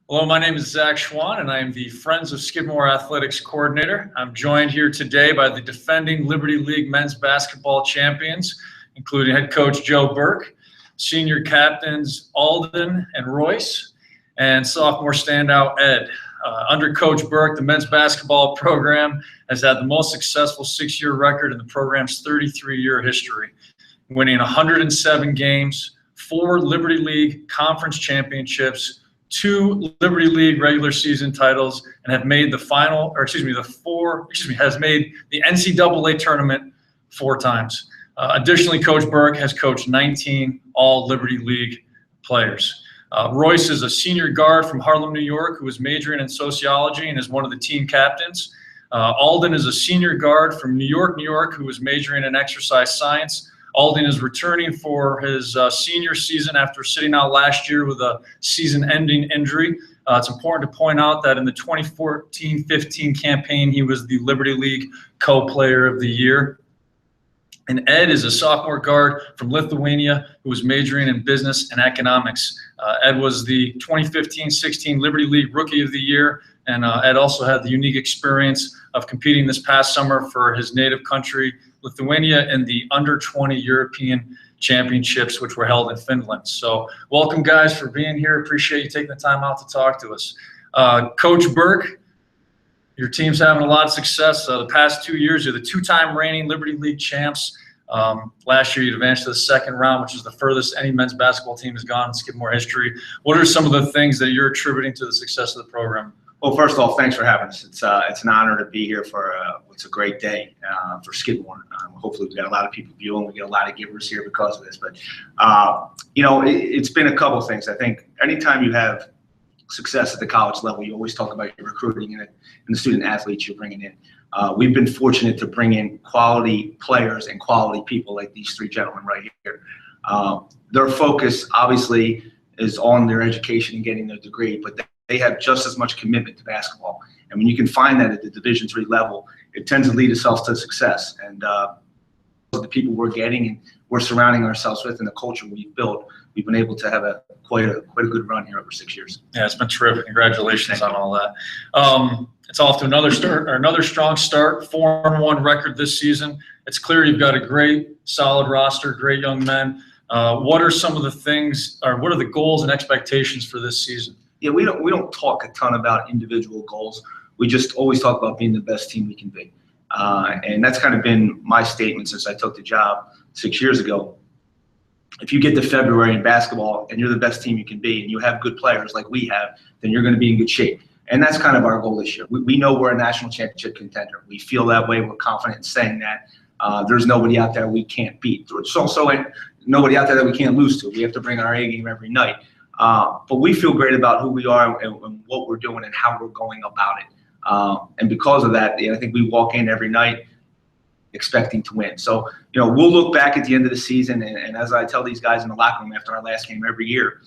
Hello, my name is Zach Schwan, and I am the Friends of Skidmore Athletics Coordinator. I'm joined here today by the defending Liberty League men's basketball champions, including head coach Joe Burke, senior captains Alden and Royce, and sophomore standout Ed. Under Coach Burke, the men's basketball program has had the most successful six-year record in the program's 33-year history, winning 107 games, 4 Liberty League conference championships, 2 Liberty League regular season titles, and have made has made the NCAA tournament 4 times. Additionally, Coach Burke has coached 19 all Liberty League players. Royce is a senior guard from Harlem, New York, who is majoring in sociology and is one of the team captains. Alden is a senior guard from New York, who is majoring in exercise science. Alden is returning for his senior season after sitting out last year with a season-ending injury. It's important to point out that in the 2014-15 campaign, he was the Liberty League co-player of the year. And Ed is a sophomore guard from Lithuania who was majoring in business and economics. Ed was the 2015-16 Liberty League Rookie of the Year, and Ed also had the unique experience of competing this past summer for his native country, Lithuania, in the under-20 European Championships, which were held in Finland. So welcome, guys, for being here. Appreciate you taking the time out to talk to us. Coach Burke, your team's having a lot of success. The past 2 years, you're the 2-time reigning Liberty League champs. Last year, you advanced to the second round, which is the furthest any men's basketball team has gone in Skidmore history. What are some of the things that you're attributing to the success of the program? Well, first of all, thanks for having us. It's an honor to be here for what's a great day for Skidmore. Hopefully, we got a lot of people viewing. We get a lot of givers here because of this. But it's been a couple of things. I think anytime you have success at the college level, you always talk about your recruiting and the student athletes you're bringing in. We've been fortunate to bring in quality players and quality people like these 3 gentlemen right here. Their focus obviously is on their education and getting their degree, but they have just as much commitment to basketball. And when you can find that at the Division III level, it tends to lead itself to success. And the people we're getting and we're surrounding ourselves with and the culture we've built, we've been able to have quite a good run here over 6 years. Yeah, it's been terrific. Congratulations on all that. It's off to another strong start, 4-1 record this season. It's clear you've got a great, solid roster, great young men. What are some of the things, or what are the goals and expectations for this season? Yeah, we don't talk a ton about individual goals. We just always talk about being the best team we can be. And that's kind of been my statement since I took the job 6 years ago. If you get to February in basketball and you're the best team you can be and you have good players like we have, then you're going to be in good shape. And that's kind of our goal this year. We know we're a national championship contender. We feel that way. We're confident in saying that. There's nobody out there we can't beat. There's also nobody out there that we can't lose to. We have to bring our A game every night. But we feel great about who we are and what we're doing and how we're going about it. And because of that, I think we walk in every night expecting to win. So, we'll look back at the end of the season, and as I tell these guys in the locker room after our last game every year,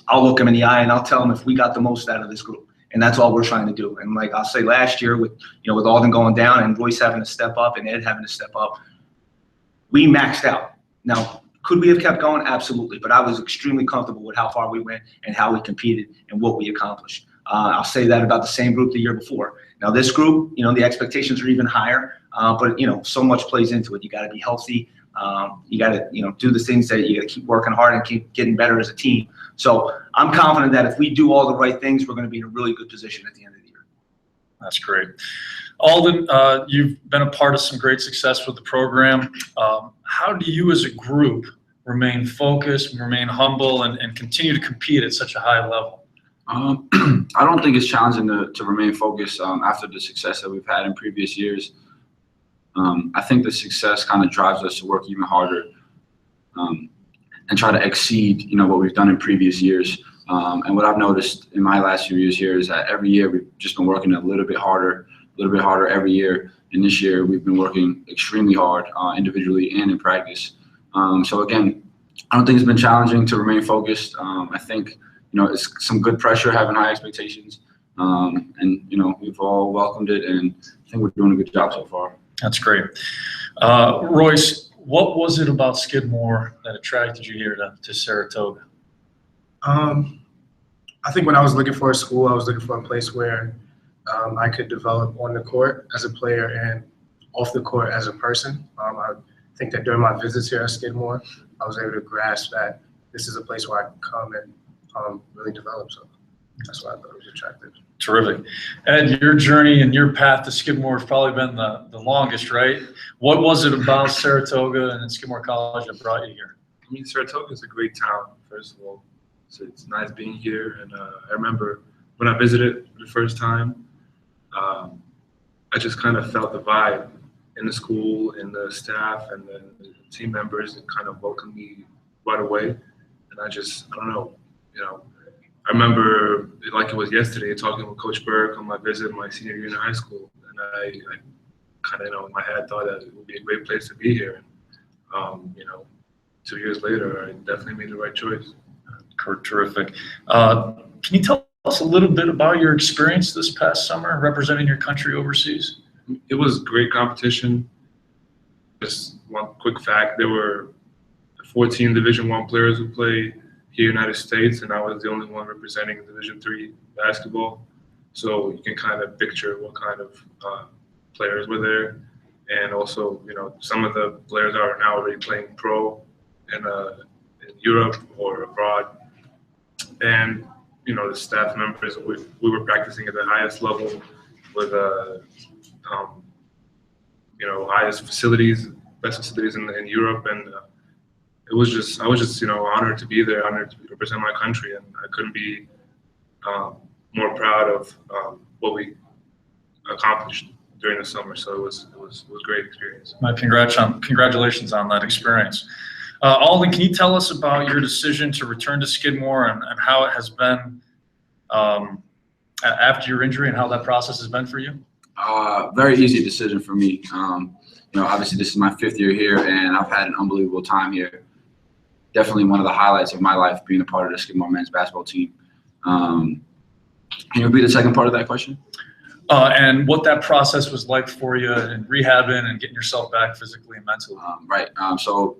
I'll look them in the eye and I'll tell them if we got the most out of this group. And that's all we're trying to do. And like I'll say last year with Alden going down and Royce having to step up and Ed having to step up, we maxed out. Now, could we have kept going? Absolutely. But I was extremely comfortable with how far we went and how we competed and what we accomplished. I'll say that about the same group the year before. Now, this group, the expectations are even higher, but, so much plays into it. You got to be healthy. You got to, do the things that you got to keep working hard and keep getting better as a team. So I'm confident that if we do all the right things, we're going to be in a really good position at the end of the year. That's great. Alden, you've been a part of some great success with the program. How do you as a group remain focused, remain humble, and continue to compete at such a high level? I don't think it's challenging to remain focused after the success that we've had in previous years. I think the success kind of drives us to work even harder and try to exceed, what we've done in previous years. And what I've noticed in my last few years here is that every year we've just been working a little bit harder every year. And this year we've been working extremely hard individually and in practice. So again, I don't think it's been challenging to remain focused. I think, it's some good pressure having high expectations. And, we've all welcomed it, and I think we're doing a good job so far. That's great. Royce, what was it about Skidmore that attracted you here to Saratoga? I think when I was looking for a school, I was looking for a place where I could develop on the court as a player and off the court as a person. I think that during my visits here at Skidmore, I was able to grasp that this is a place where I can come and really develop. So that's why I thought it was attractive. Terrific. Ed, your journey and your path to Skidmore has probably been the longest, right? What was it about Saratoga and Skidmore College that brought you here? I mean, Saratoga is a great town, first of all. So it's nice being here. And I remember when I visited for the first time, I just kind of felt the vibe in the school, and the staff, and the team members that kind of welcomed me right away. And I don't know, I remember like it was yesterday talking with Coach Burke on my visit my senior year in high school. And I kind of, in my head thought that it would be a great place to be here. And, 2 years later, I definitely made the right choice. Terrific. Can you tell us a little bit about your experience this past summer representing your country overseas? It was great competition. Just one quick fact, there were 14 Division I players who played here in the United States, and I was the only one representing Division III basketball. So you can kind of picture what kind of players were there. And also, some of the players are now already playing pro in Europe or abroad. And, the staff members, we were practicing at the highest level with, highest facilities, best facilities in Europe. And I was just, honored to be there, honored to represent my country. And I couldn't be more proud of what we accomplished during the summer. So it was a great experience. My congratulations on that experience. Alden, can you tell us about your decision to return to Skidmore and how it has been after your injury and how that process has been for you? Very easy decision for me. Obviously this is my 5th year here, and I've had an unbelievable time here. Definitely one of the highlights of my life being a part of the Skidmore men's basketball team. Can you repeat the second part of that question? And what that process was like for you in rehabbing and getting yourself back physically and mentally. Right. So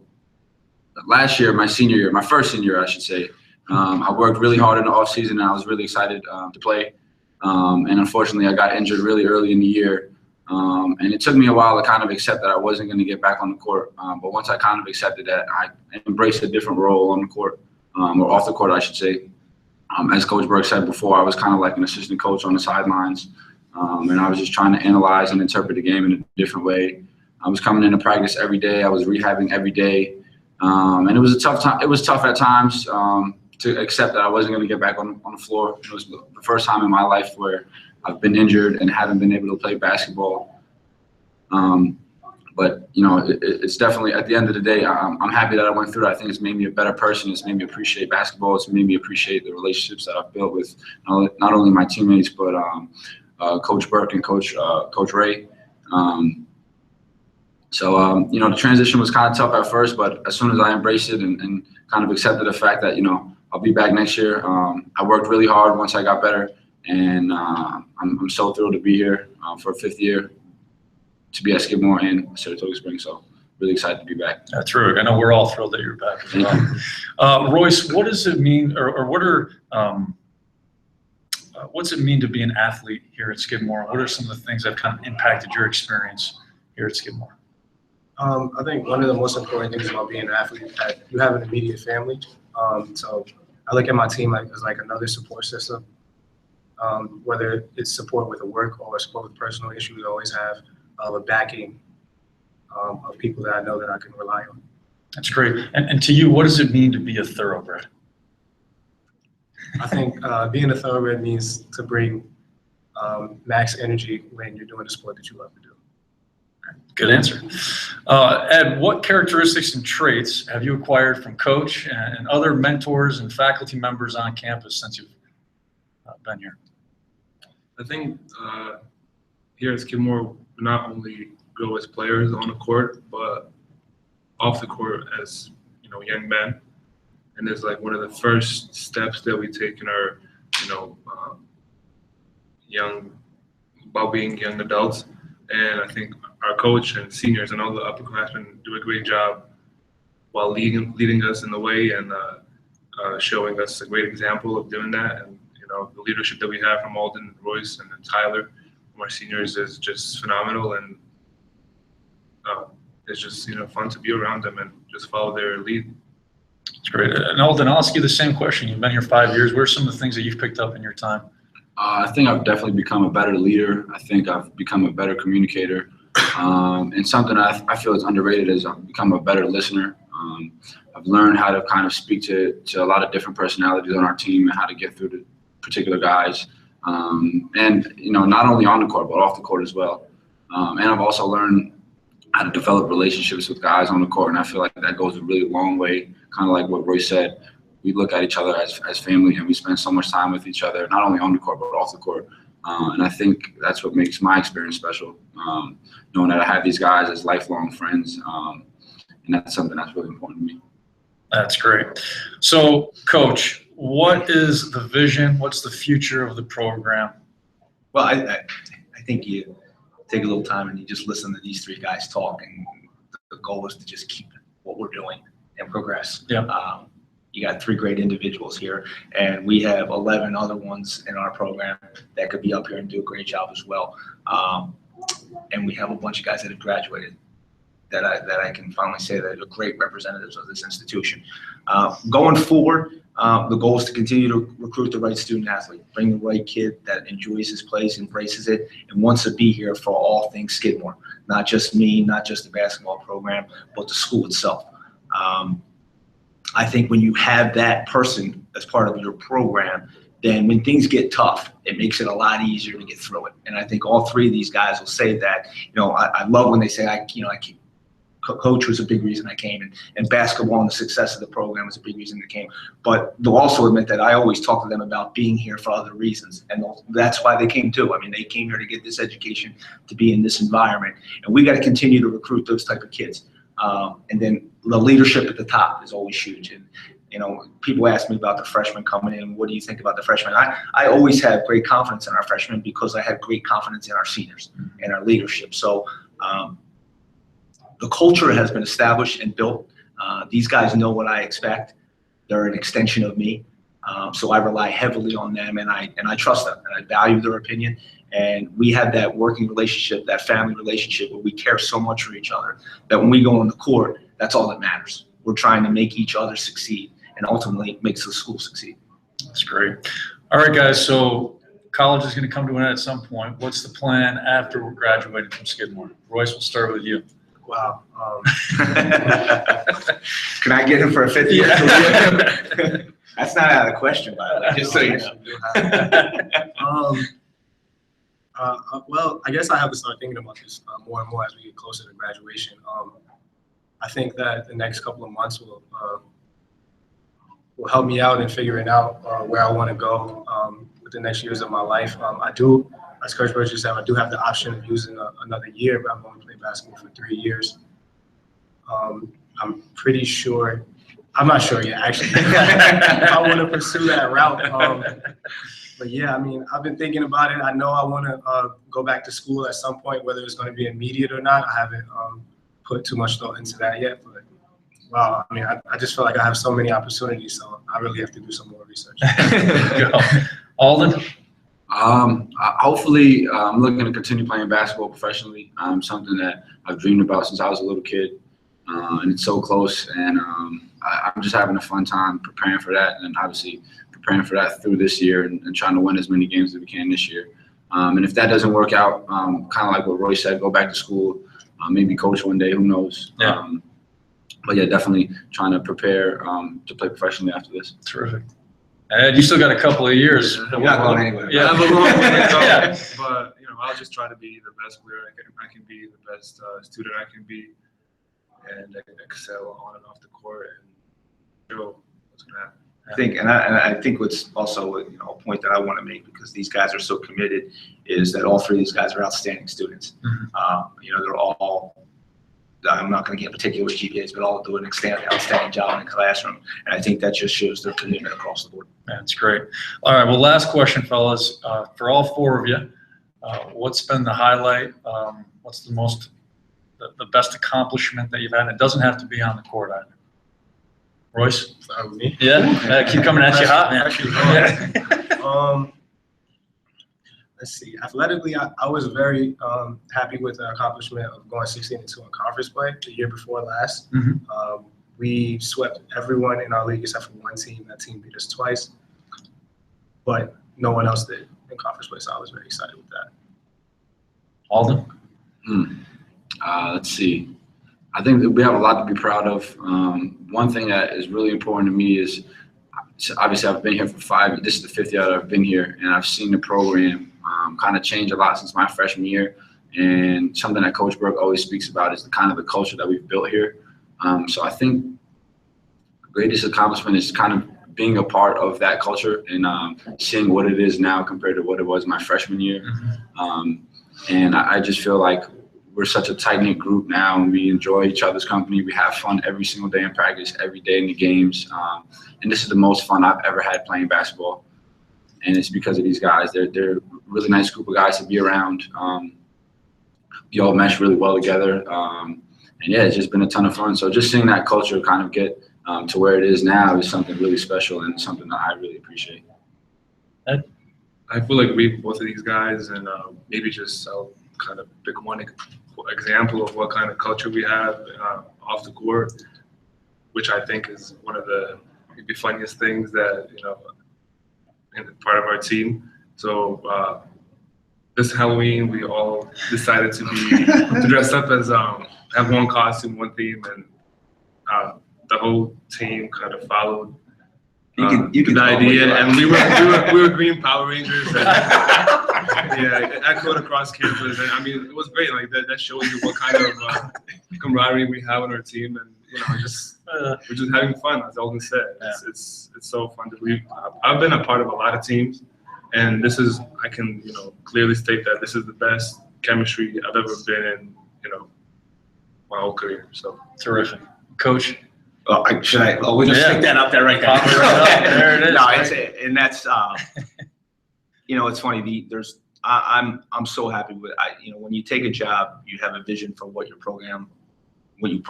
last year, my first senior year, I should say, I worked really hard in the off season, and I was really excited to play. And unfortunately, I got injured really early in the year. And it took me a while to kind of accept that I wasn't going to get back on the court. But once I kind of accepted that, I embraced a different role on the court, or off the court, I should say. As Coach Burke said before, I was kind of like an assistant coach on the sidelines. And I was just trying to analyze and interpret the game in a different way. I was coming into practice every day. I was rehabbing every day. And it was a tough time. It was tough at times to accept that I wasn't going to get back on the floor. It was the first time in my life where I've been injured and haven't been able to play basketball. But it's definitely, at the end of the day, I'm happy that I went through it. I think it's made me a better person. It's made me appreciate basketball. It's made me appreciate the relationships that I've built with not only my teammates, but Coach Burke and Coach Ray. The transition was kind of tough at first, but as soon as I embraced it and kind of accepted the fact that, I'll be back next year, I worked really hard once I got better. And I'm so thrilled to be here for a 5th year, to be at Skidmore and Saratoga Springs. So really excited to be back. That's terrific. I know we're all thrilled that you're back as well. Royce, what does it mean, or what's it mean to be an athlete here at Skidmore? What are some of the things that kind of impacted your experience here at Skidmore? I think one of the most important things about being an athlete is that you have an immediate family. So I look at my team as like another support system. Whether it's support with the work or support with personal issues, I always have a backing of people that I know that I can rely on. That's great. And to you, what does it mean to be a thoroughbred? I think being a thoroughbred means to bring max energy when you're doing the sport that you love to do. Good answer. Ed, what characteristics and traits have you acquired from coach and other mentors and faculty members on campus since you've been here? I think here at Skidmore, we not only grow as players on the court, but off the court as young men. And it's like one of the first steps that we take in our being young adults. And I think our coach and seniors and all the upperclassmen do a great job while leading us in the way and showing us a great example of doing that. And the leadership that we have from Alden, Royce, and then Tyler, from our seniors, is just phenomenal, and it's just fun to be around them and just follow their lead. It's great. And Alden, I'll ask you the same question. You've been here 5 years. What are some of the things that you've picked up in your time? I think I've definitely become a better leader. I think I've become a better communicator. And something I feel is underrated is I've become a better listener. I've learned how to kind of speak to a lot of different personalities on our team and how to get through to particular guys. And, not only on the court, but off the court as well. And I've also learned how to develop relationships with guys on the court. And I feel like that goes a really long way, kind of like what Roy said. We look at each other as family, and we spend so much time with each other, not only on the court, but off the court. And I think that's what makes my experience special, knowing that I have these guys as lifelong friends. And that's something that's really important to me. That's great. So, Coach, what is the vision? What's the future of the program? Well, I think you take a little time and you just listen to these three guys talk, and the goal is to just keep what we're doing and progress. Yeah. You got three great individuals here, and we have 11 other ones in our program that could be up here and do a great job as well. And we have a bunch of guys that have graduated that I can finally say that are great representatives of this institution. Going forward, the goal is to continue to recruit the right student athlete, bring the right kid that enjoys his place, embraces it, and wants to be here for all things Skidmore. Not just me, not just the basketball program, but the school itself. I think when you have that person as part of your program, then when things get tough, it makes it a lot easier to get through it. And I think all three of these guys will say that. I love when they say, Coach was a big reason I came, and basketball and the success of the program was a big reason I came. But they'll also admit that I always talk to them about being here for other reasons, and that's why they came too. I mean, they came here to get this education, to be in this environment, and we got to continue to recruit those type of kids. And then the leadership at the top is always huge. And people ask me about the freshmen coming in. What do you think about the freshmen? I always have great confidence in our freshmen because I have great confidence in our seniors and our leadership. So the culture has been established and built. These guys know what I expect. They're an extension of me. So I rely heavily on them, and I trust them, and I value their opinion. And we have that working relationship, that family relationship, where we care so much for each other that when we go on the court, that's all that matters. We're trying to make each other succeed, and ultimately it makes the school succeed. That's great. All right, guys. So college is going to come to an end at some point. What's the plan after we're graduating from Skidmore? Royce, we'll start with you. Wow. Can I get him for a 50? Yeah. That's not out of the question, by the way, just so you know. Well, I guess I have to start thinking about this more and more as we get closer to graduation. I think that the next couple of months will help me out in figuring out where I want to go with the next years of my life. I do, as Coach Birch said, I do have the option of using another year, but I'm going to play basketball for 3 years. I'm pretty sure. I'm not sure yet, actually. I want to pursue that route. But yeah, I mean, I've been thinking about it. I know I want to go back to school at some point, whether it's going to be immediate or not. I haven't put too much thought into that yet. But wow, I mean, I just feel like I have so many opportunities, so I really have to do some more research. Alden? Hopefully, I'm looking to continue playing basketball professionally. Something that I've dreamed about since I was a little kid, and it's so close. And I'm just having a fun time preparing for that, and obviously preparing for that through this year and trying to win as many games as we can this year. And if that doesn't work out, kind of like what Roy said, go back to school, maybe coach one day, who knows. Yeah. But yeah, definitely trying to prepare to play professionally after this. Terrific. Ed, you still got a couple of years. You're not going anywhere. Yeah. I have a long way to go, Yeah. but I'll just try to be the best player I can be, the best student I can be, and excel on and off the court, and show what's going to happen. I think what's also a point that I want to make, because these guys are so committed, is that all three of these guys are outstanding students. Mm-hmm. They're all, I'm not going to get particular with GPAs, but all do an outstanding job in the classroom. And I think that just shows their commitment across the board. That's great. All right, well, last question, fellas. For all four of you, what's been the highlight? What's the best accomplishment that you've had? It doesn't have to be on the court either. Royce? Start with me. Yeah, keep coming at you hot, man. Actually, Let's see. Athletically, I was very happy with the accomplishment of going 16-2 in conference play the year before last. Mhm. We swept everyone in our league except for one team. That team beat us twice, but no one else did in conference play, so I was very excited with that. Alden? Let's see. I think that we have a lot to be proud of. One thing that is really important to me is, obviously I've been here for this is the 5th year that I've been here, and I've seen the program kind of change a lot since my freshman year. And something that Coach Burke always speaks about is the culture that we've built here. So I think the greatest accomplishment is kind of being a part of that culture and seeing what it is now compared to what it was my freshman year. And I just feel like we're such a tight-knit group now, and we enjoy each other's company. We have fun every single day in practice, every day in the games. And this is the most fun I've ever had playing basketball. And it's because of these guys. They're a really nice group of guys to be around. We all mesh really well together. And yeah, it's just been a ton of fun. So just seeing that culture kind of get to where it is now is something really special and something that I really appreciate. Ed? I feel like both of these guys, and maybe just I'll kind of pick one example of what kind of culture we have off the court, which I think is one of the maybe funniest things that, in part of our team. So this Halloween, we all decided to dress up as have one costume, one theme, and the whole team kind of followed the idea, and we were Green Power Rangers. And, yeah, it echoed across campus, and I mean, it was great. Like that shows you what kind of camaraderie we have on our team, and we're just having fun. As Alden said, it's so fun to leave. I've been a part of a lot of teams, and I can clearly state that this is the best chemistry I've ever been in, my whole career. So Terrific. Coach? We'll just stick that up there right now. There it is. No, and that's it's funny. I'm so happy with when you take a job, you have a vision for what you program, what you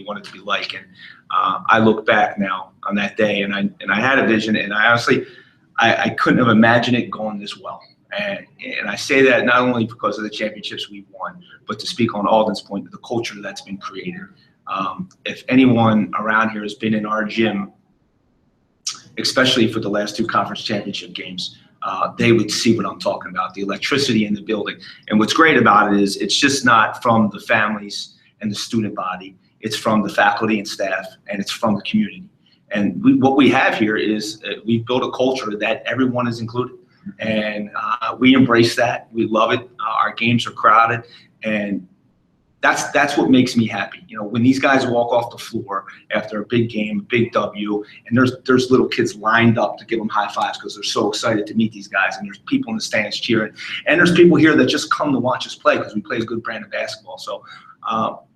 want it to be like. And I look back now on that day, and I had a vision, and I honestly I couldn't have imagined it going this well. And I say that not only because of the championships we've won, but to speak on Alden's point, the culture that's been created. If anyone around here has been in our gym, especially for the last 2 conference championship games, they would see what I'm talking about, the electricity in the building. And what's great about it is it's just not from the families and the student body. It's from the faculty and staff, and it's from the community. And what we have here is we've built a culture that everyone is included. And we embrace that. We love it. Our games are crowded. And that's what makes me happy. When these guys walk off the floor after a big game, a big W, and there's little kids lined up to give them high fives because they're so excited to meet these guys, and there's people in the stands cheering, and there's people here that just come to watch us play because we play a good brand of basketball. So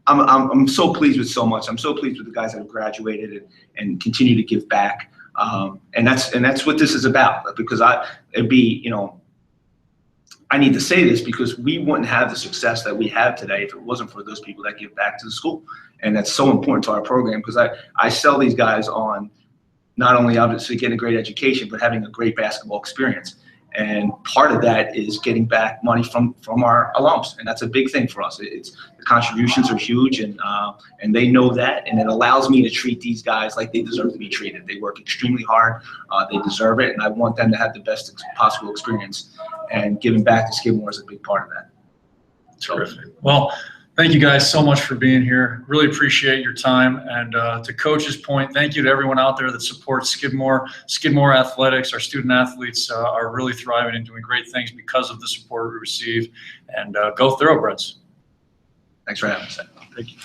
I'm so pleased with so much. I'm so pleased with the guys that have graduated and continue to give back. And that's what this is about. Because I need to say this because we wouldn't have the success that we have today if it wasn't for those people that give back to the school. And that's so important to our program because I sell these guys on not only obviously getting a great education, but having a great basketball experience. And part of that is getting back money from our alums. And that's a big thing for us. The contributions are huge, and they know that. And it allows me to treat these guys like they deserve to be treated. They work extremely hard. They deserve it. And I want them to have the best possible experience. And giving back to Skidmore is a big part of that. Terrific. Well, thank you guys so much for being here. Really appreciate your time. And to Coach's point, thank you to everyone out there that supports Skidmore. Skidmore Athletics, our student athletes are really thriving and doing great things because of the support we receive. And go Thoroughbreds. Thanks for having us. Thank you.